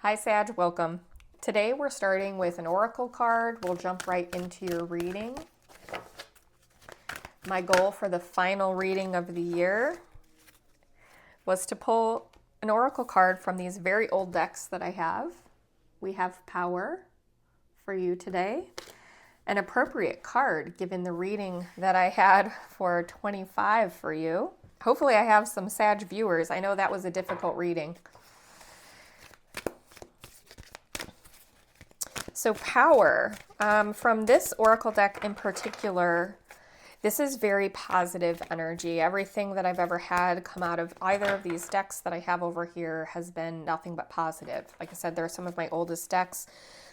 Hi Sag, welcome. Today we're starting with an oracle card. We'll jump right into your reading. My goal for the final reading of the year was to pull an oracle card from these very old decks that I have. We have Power for you today. An appropriate card given the reading that I had for 25 for you. Hopefully I have some Sag viewers. I know that was a difficult reading. So Power, from this oracle deck in particular, this is very positive energy. Everything that I've ever had come out of either of these decks that I have over here has been nothing but positive. Like I said, they're some of my oldest decks.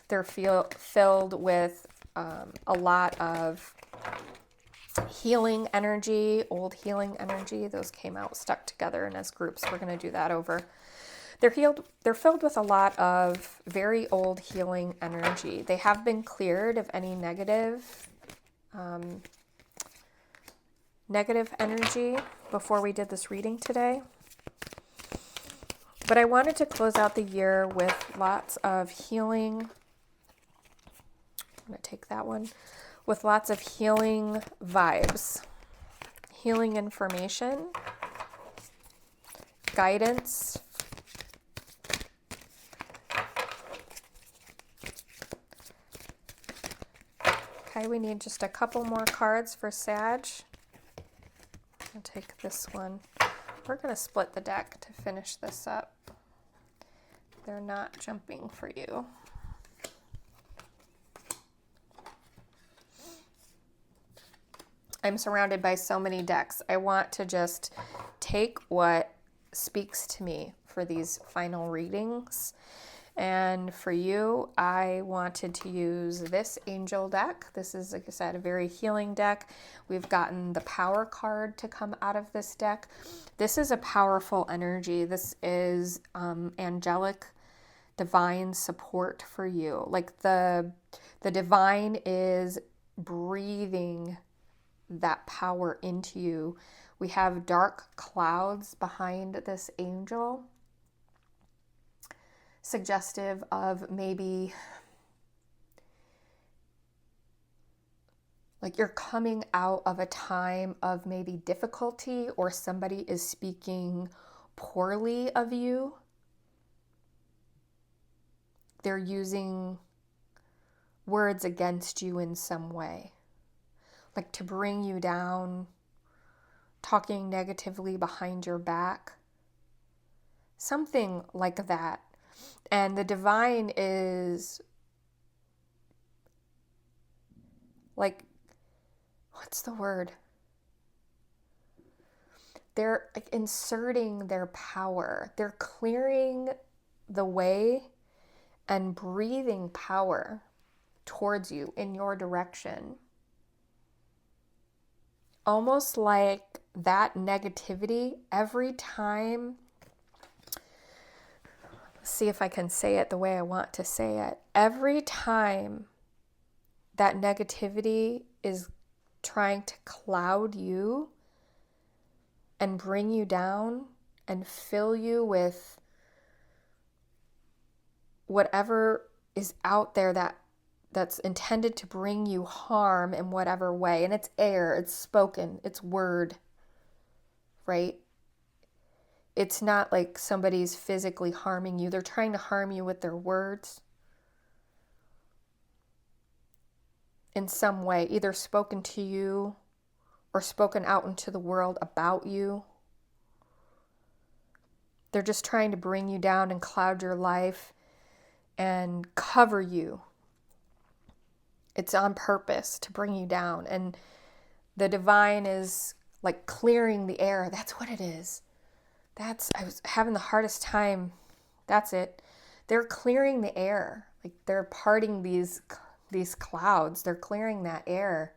They're filled with a lot of healing energy, old healing energy. Those came out stuck together, and as groups, we're going to do that over. They're filled with a lot of very old healing energy. They have been cleared of any negative energy before we did this reading today. But I wanted to close out the year with lots of healing. I'm going to take that one. With lots of healing vibes, healing information, guidance. Okay, we need just a couple more cards for Sag. I'll take this one. We're going to split the deck to finish this up. They're not jumping for you. I'm surrounded by so many decks. I want to just take what speaks to me for these final readings. And for you, I wanted to use this angel deck. This is, like I said, a very healing deck. We've gotten the Power card to come out of this deck. This is a powerful energy. This is angelic, divine support for you. Like the divine is breathing that power into you. We have dark clouds behind this angel, suggestive of maybe like you're coming out of a time of maybe difficulty, or somebody is speaking poorly of you. They're using words against you in some way, like to bring you down, talking negatively behind your back, something like that. And the divine is like, what's the word? They're like inserting their power. They're clearing the way and breathing power towards you in your direction. Almost like that negativity, every time, see if I can say it the way I want to say it. Every time that negativity is trying to cloud you and bring you down and fill you with whatever is out there that's intended to bring you harm in whatever way. And it's air, it's spoken, it's word, right? It's not like somebody's physically harming you. They're trying to harm you with their words in some way, either spoken to you or spoken out into the world about you. They're just trying to bring you down and cloud your life and cover you. It's on purpose to bring you down. And the divine is like clearing the air. That's what it is. I was having the hardest time. That's it. They're clearing the air. Like they're parting these clouds. They're clearing that air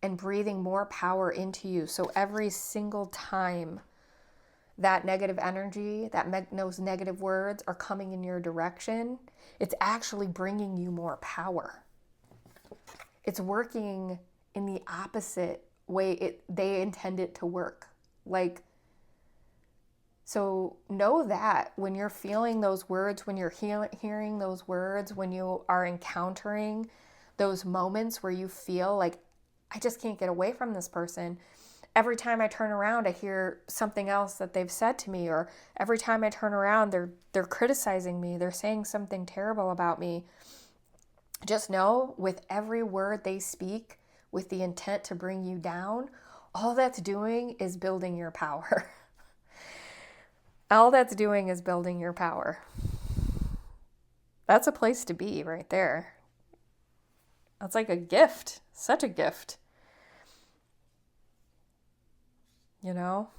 and breathing more power into you. So every single time that negative energy, those negative words are coming in your direction, it's actually bringing you more power. It's working in the opposite way they intend it to work. Like So know that when you're feeling those words, when you're hearing those words, when you are encountering those moments where you feel like, I just can't get away from this person. Every time I turn around, I hear something else that they've said to me, or every time I turn around, they're criticizing me, they're saying something terrible about me. Just know, with every word they speak with the intent to bring you down, all that's doing is building your power. All that's doing is building your power. That's a place to be right there. That's like a gift, such a gift. You know?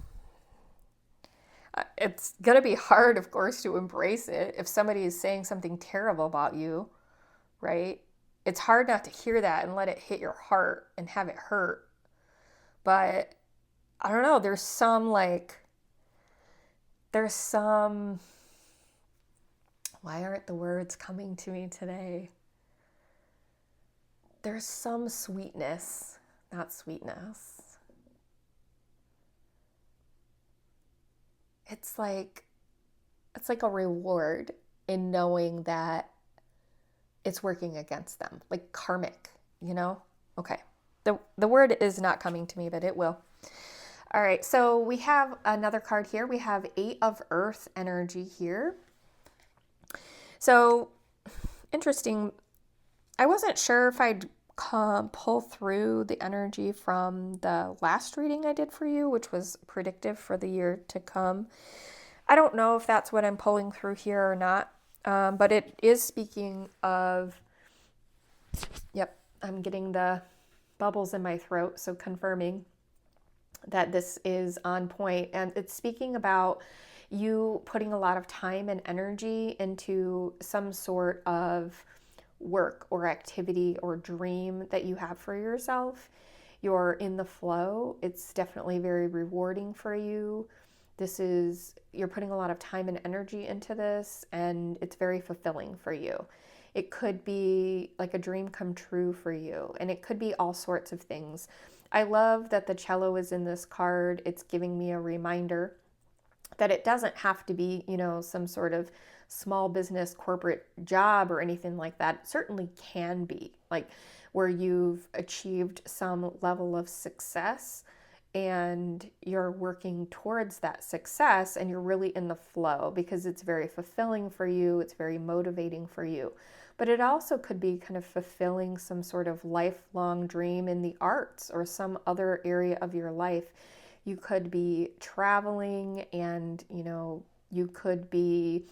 It's going to be hard, of course, to embrace it if somebody is saying something terrible about you, right? It's hard not to hear that and let it hit your heart and have it hurt. But I don't know, there's some, why aren't the words coming to me today? There's some sweetness, not sweetness. It's like a reward in knowing that it's working against them, like karmic, you know? Okay. The word is not coming to me, but it will. All right, so we have another card here. We have 8 of Earth energy here. So, interesting. I wasn't sure if I'd pull through the energy from the last reading I did for you, which was predictive for the year to come. I don't know if that's what I'm pulling through here or not, but it is speaking of, yep, I'm getting the bubbles in my throat, so confirming that this is on point. And it's speaking about you putting a lot of time and energy into some sort of work or activity or dream that you have for yourself. You're in the flow. It's definitely very rewarding for you. You're putting a lot of time and energy into this, and it's very fulfilling for you. It could be like a dream come true for you, and it could be all sorts of things. I love that the cello is in this card. It's giving me a reminder that it doesn't have to be, some sort of small business corporate job or anything like that. It certainly can be, like where you've achieved some level of success and you're working towards that success and you're really in the flow because it's very fulfilling for you, it's very motivating for you. But it also could be kind of fulfilling some sort of lifelong dream in the arts or some other area of your life. You could be traveling and, you could be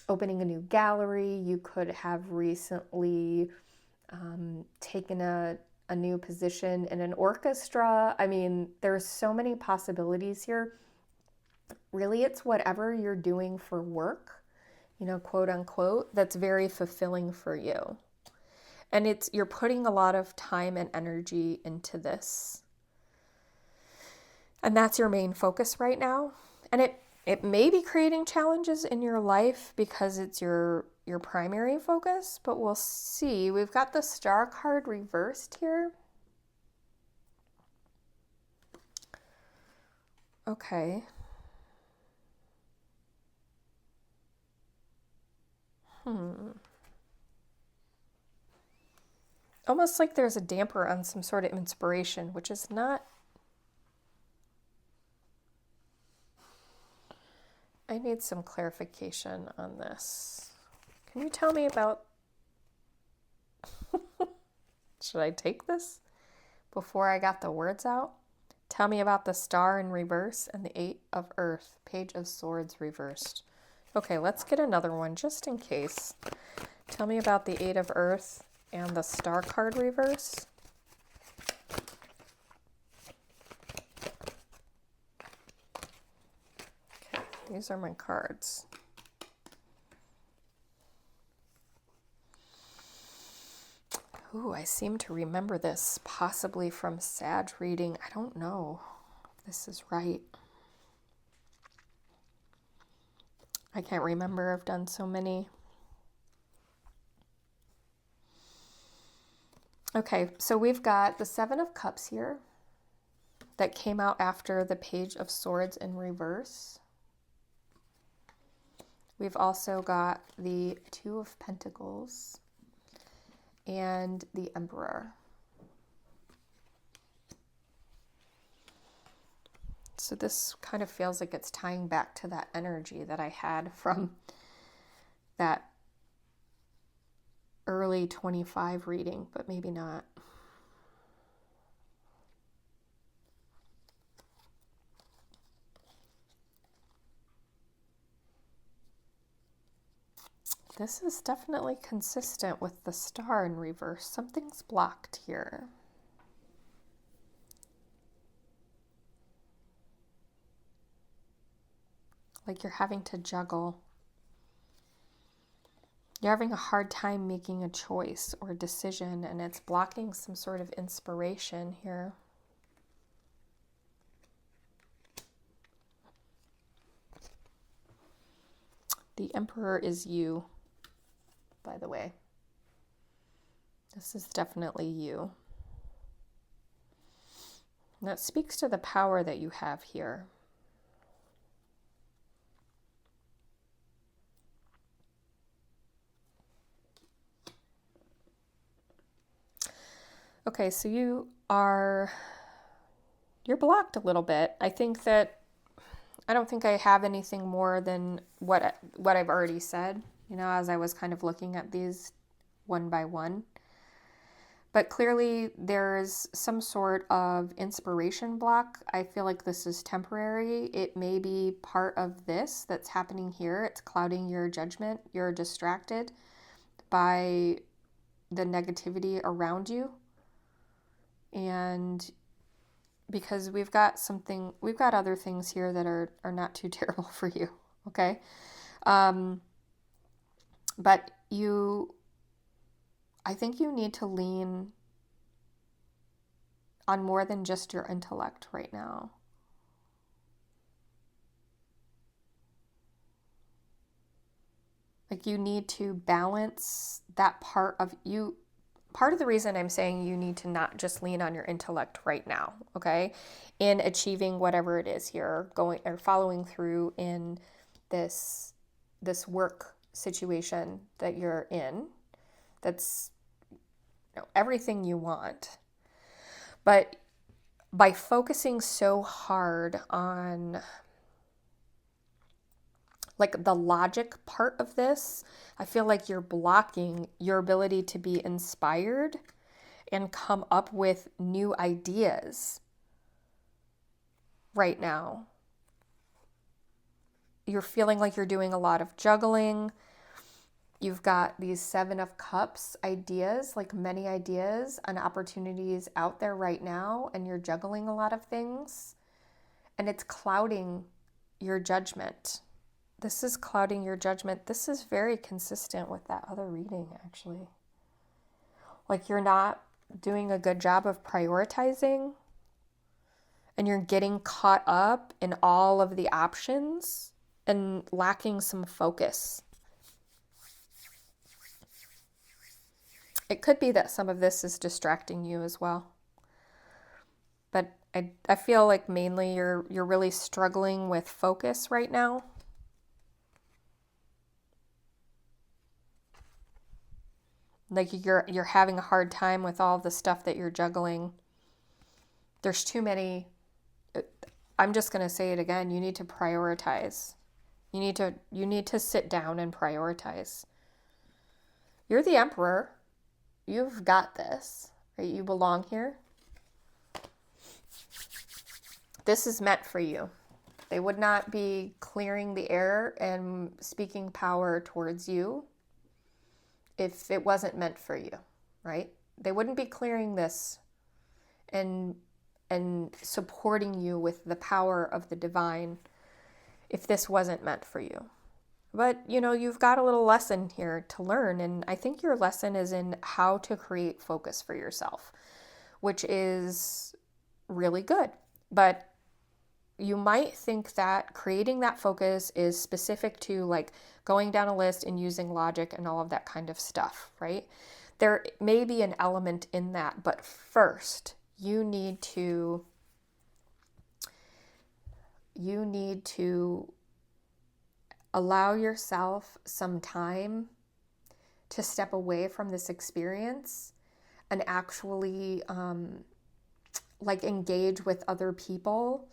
opening a new gallery. You could have recently taken a new position in an orchestra. I mean, there's so many possibilities here. Really, it's whatever you're doing for work, quote unquote, that's very fulfilling for you. And you're putting a lot of time and energy into this. And that's your main focus right now. And it may be creating challenges in your life because it's your primary focus, but we'll see. We've got the Star card reversed here. Okay. Almost like there's a damper on some sort of inspiration, which is not... I need some clarification on this. Can you tell me about... Should I take this before I got the words out? Tell me about the Star in reverse and the 8 of Earth, Page of Swords reversed. Okay, let's get another one just in case. Tell me about the 8 of Earth and the Star card reverse. Okay, these are my cards. Ooh, I seem to remember this possibly from Sag reading. I don't know if this is right. I can't remember. I've done so many. Okay, so we've got the 7 of Cups here that came out after the Page of Swords in reverse. We've also got the Two of Pentacles and the Emperor. So this kind of feels like it's tying back to that energy that I had from that early 25 reading, but maybe not. This is definitely consistent with the Star in reverse. Something's blocked here. Like you're having to juggle. You're having a hard time making a choice or decision, and it's blocking some sort of inspiration here. The Emperor is you, by the way. This is definitely you. And that speaks to the power that you have here. Okay, so you're blocked a little bit. I don't think I have anything more than what I've already said, as I was kind of looking at these one by one. But clearly there's some sort of inspiration block. I feel like this is temporary. It may be part of this that's happening here. It's clouding your judgment. You're distracted by the negativity around you. And because we've got other things here that are not too terrible for you, okay? But I think you need to lean on more than just your intellect right now. Like you need to balance that part of you. Part of the reason I'm saying you need to not just lean on your intellect right now, okay, in achieving whatever it is here, going or following through in this work situation that you're in, that's everything you want. But by focusing so hard on like the logic part of this, I feel like you're blocking your ability to be inspired and come up with new ideas right now. You're feeling like you're doing a lot of juggling. You've got these 7 of Cups ideas, like many ideas and opportunities out there right now, and you're juggling a lot of things, and it's clouding your judgment. This is clouding your judgment. This is very consistent with that other reading, actually. Like you're not doing a good job of prioritizing, and you're getting caught up in all of the options and lacking some focus. It could be that some of this is distracting you as well. But I feel like mainly you're really struggling with focus right now. Like you're having a hard time with all the stuff that you're juggling. There's too many. I'm just going to say it again. You need to prioritize. You need to sit down and prioritize. You're the Emperor. You've got this, right? You belong here. This is meant for you. They would not be clearing the air and speaking power towards you if it wasn't meant for you, right? They wouldn't be clearing this and supporting you with the power of the divine if this wasn't meant for you. But, you've got a little lesson here to learn, and I think your lesson is in how to create focus for yourself, which is really good. But you might think that creating that focus is specific to like going down a list and using logic and all of that kind of stuff, right? There may be an element in that, but first you need to allow yourself some time to step away from this experience and actually like engage with other people.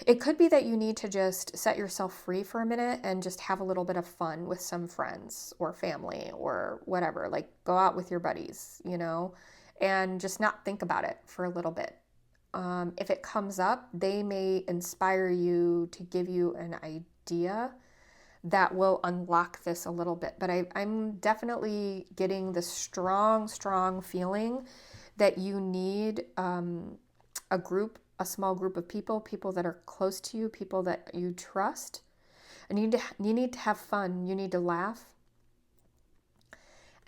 It could be that you need to just set yourself free for a minute and just have a little bit of fun with some friends or family or whatever. Like go out with your buddies, you know, and just not think about it for a little bit. If it comes up, they may inspire you to give you an idea that will unlock this a little bit. But I'm definitely getting the strong feeling that you need a small group of people that are close to you, people that you trust. And you need to have fun. You need to laugh.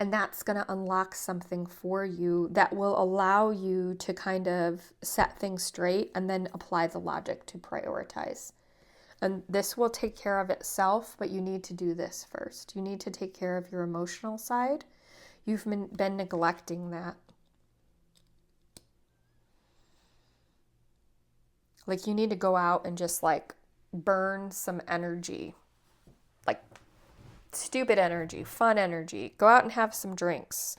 And that's going to unlock something for you that will allow you to kind of set things straight and then apply the logic to prioritize. And this will take care of itself, but you need to do this first. You need to take care of your emotional side. You've been neglecting that. Like you need to go out and just like burn some energy, like stupid energy, fun energy. Go out and have some drinks.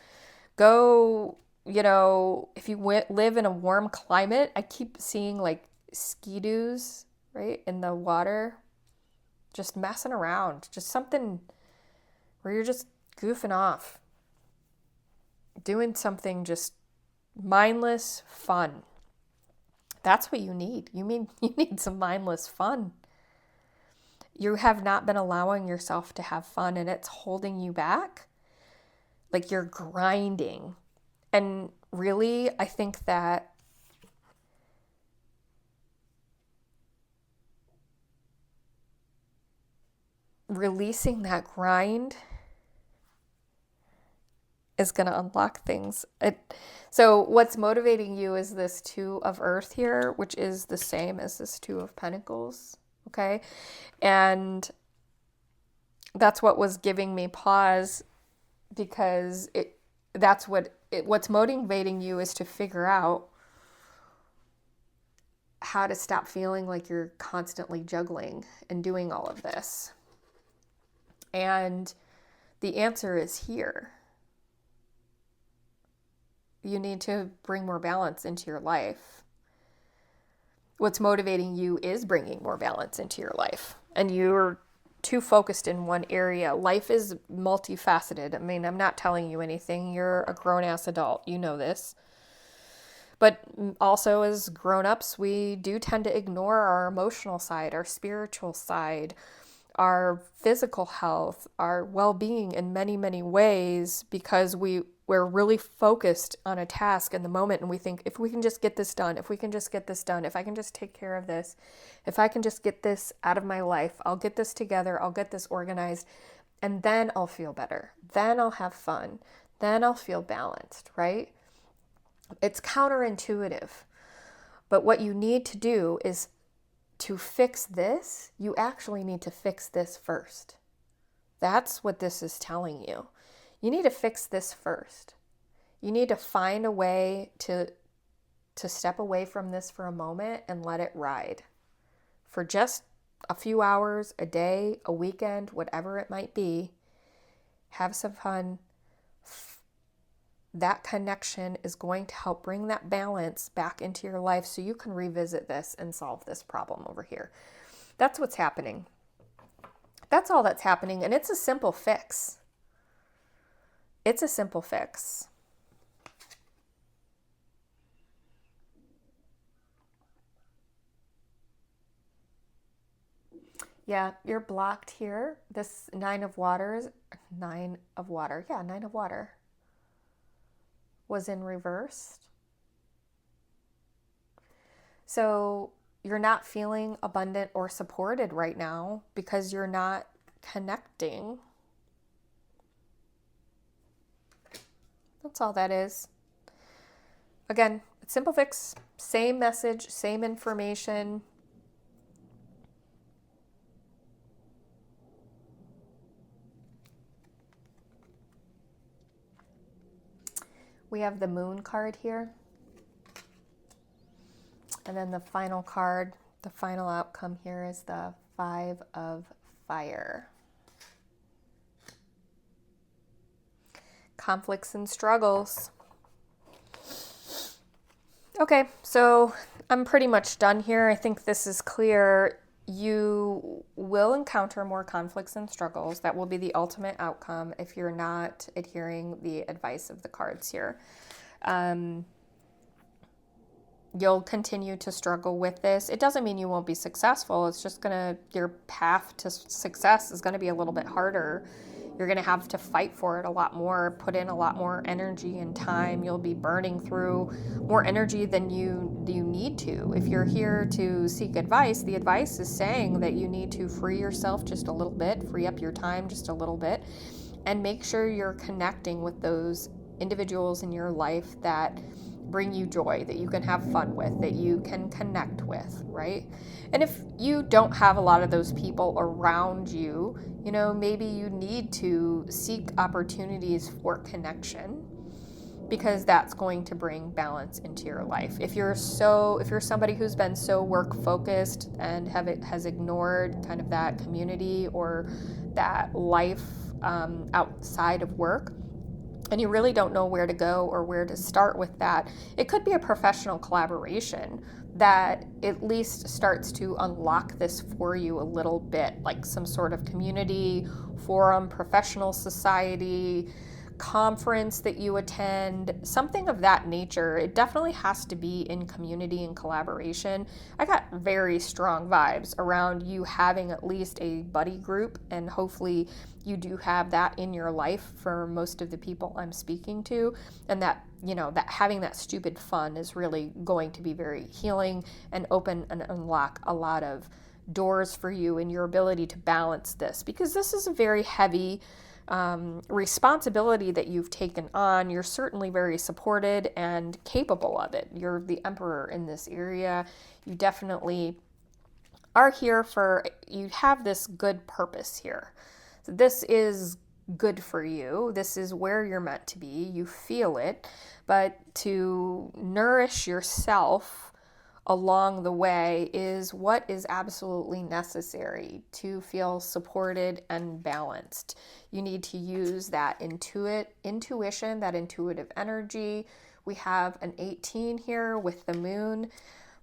Go, you know, if you live in a warm climate, I keep seeing like ski-doos, right, in the water, just messing around, just something where you're just goofing off, doing something just mindless fun. That's what you need. You need some mindless fun. You have not been allowing yourself to have fun and it's holding you back. Like you're grinding. And really, I think that releasing that grind is going to unlock things. So what's motivating you is this Two of Earth here, which is the same as this Two of Pentacles, okay? And that's what was giving me pause, because what's motivating you is to figure out how to stop feeling like you're constantly juggling and doing all of this. And the answer is here. You need to bring more balance into your life. What's motivating you is bringing more balance into your life. And you're too focused in one area. Life is multifaceted. I mean, I'm not telling you anything. You're a grown-ass adult. You know this. But also as grown-ups, we do tend to ignore our emotional side, our spiritual side, our physical health, our well-being in many, many ways, because we're really focused on a task in the moment, and we think, if we can just get this done, if we can just get this done, if I can just take care of this, if I can just get this out of my life, I'll get this together, I'll get this organized, and then I'll feel better. Then I'll have fun. Then I'll feel balanced, right? It's counterintuitive. But what you need to do is to fix this, you actually need to fix this first. That's what this is telling you. You need to fix this first. You need to find a way to step away from this for a moment and let it ride for just a few hours, a day, a weekend, whatever it might be. Have some fun. That connection is going to help bring that balance back into your life so you can revisit this and solve this problem over here. That's what's happening. That's all that's happening. And it's a simple fix. It's a simple fix. Yeah, you're blocked here. This Nine of Water was in reverse. So you're not feeling abundant or supported right now because you're not connecting. That's all that is. Again, simple fix, same message, same information. We have the Moon card here. And then the final card, the final outcome here is the Five of fire. Conflicts and struggles. Okay, so I'm pretty much done here. I think this is clear. You will encounter more conflicts and struggles. That will be the ultimate outcome if you're not adhering the advice of the cards here. You'll continue to struggle with this. It doesn't mean you won't be successful. It's just your path to success is gonna be a little bit harder. You're gonna have to fight for it a lot more, put in a lot more energy and time. You'll be burning through more energy than you need to. If you're here to seek advice, the advice is saying that you need to free yourself just a little bit, free up your time just a little bit, and make sure you're connecting with those individuals in your life that bring you joy, that you can have fun with, that you can connect with, right? And if you don't have a lot of those people around you, maybe you need to seek opportunities for connection, because that's going to bring balance into your life. If you're somebody who's been so work focused and has ignored kind of that community or that life outside of work, and you really don't know where to go or where to start with that, it could be a professional collaboration that at least starts to unlock this for you a little bit, like some sort of community, forum, professional society, conference that you attend, something of that nature. It definitely has to be in community and collaboration. I got very strong vibes around you having at least a buddy group, and hopefully you do have that in your life for most of the people I'm speaking to, and that that having that stupid fun is really going to be very healing and open and unlock a lot of doors for you in your ability to balance this, because this is a very heavy responsibility that you've taken on. You're certainly very supported and capable of it. You're the emperor in this area. You definitely are here you have this good purpose here. So this is good for you. This is where you're meant to be. You feel it, but to nourish yourself along the way is what is absolutely necessary to feel supported and balanced. You need to use that intuition, that intuitive energy. We have an 18 here with the moon.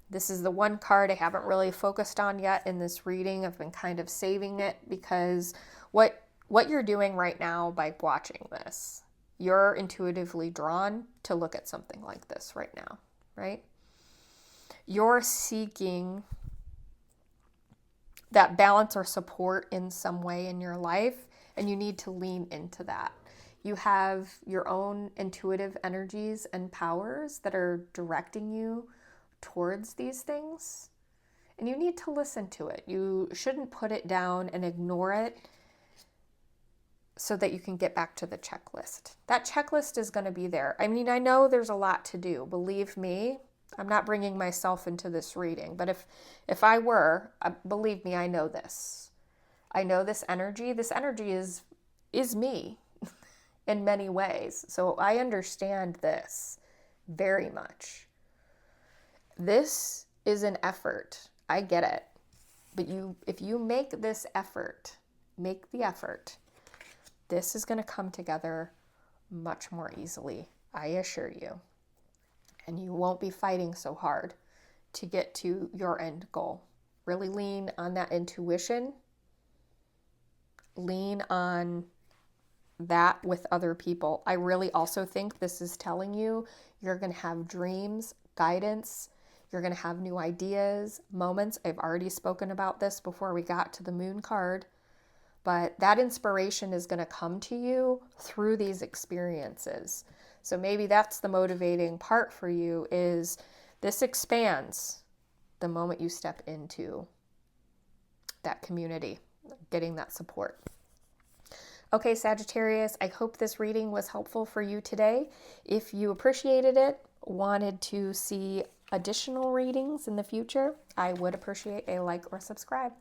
This is the one card I haven't really focused on yet in this reading. I've been kind of saving it because what you're doing right now by watching this, you're intuitively drawn to look at something like this right now, right? You're seeking that balance or support in some way in your life, and you need to lean into that. You have your own intuitive energies and powers that are directing you towards these things, and you need to listen to it. You shouldn't put it down and ignore it so that you can get back to the checklist. That checklist is going to be there. I mean, I know there's a lot to do. Believe me, I'm not bringing myself into this reading, but if I were, believe me, I know this. I know this energy. This energy is me in many ways. So I understand this very much. This is an effort. I get it. But if you make this effort, make the effort, this is going to come together much more easily, I assure you. And you won't be fighting so hard to get to your end goal. Really lean on that intuition. Lean on that with other people. I really also think this is telling you you're going to have dreams, guidance. You're going to have new ideas, moments. I've already spoken about this before we got to the moon card. But that inspiration is going to come to you through these experiences. So maybe that's the motivating part for you, is this expands the moment you step into that community, getting that support. Okay, Sagittarius, I hope this reading was helpful for you today. If you appreciated it, wanted to see additional readings in the future, I would appreciate a like or subscribe.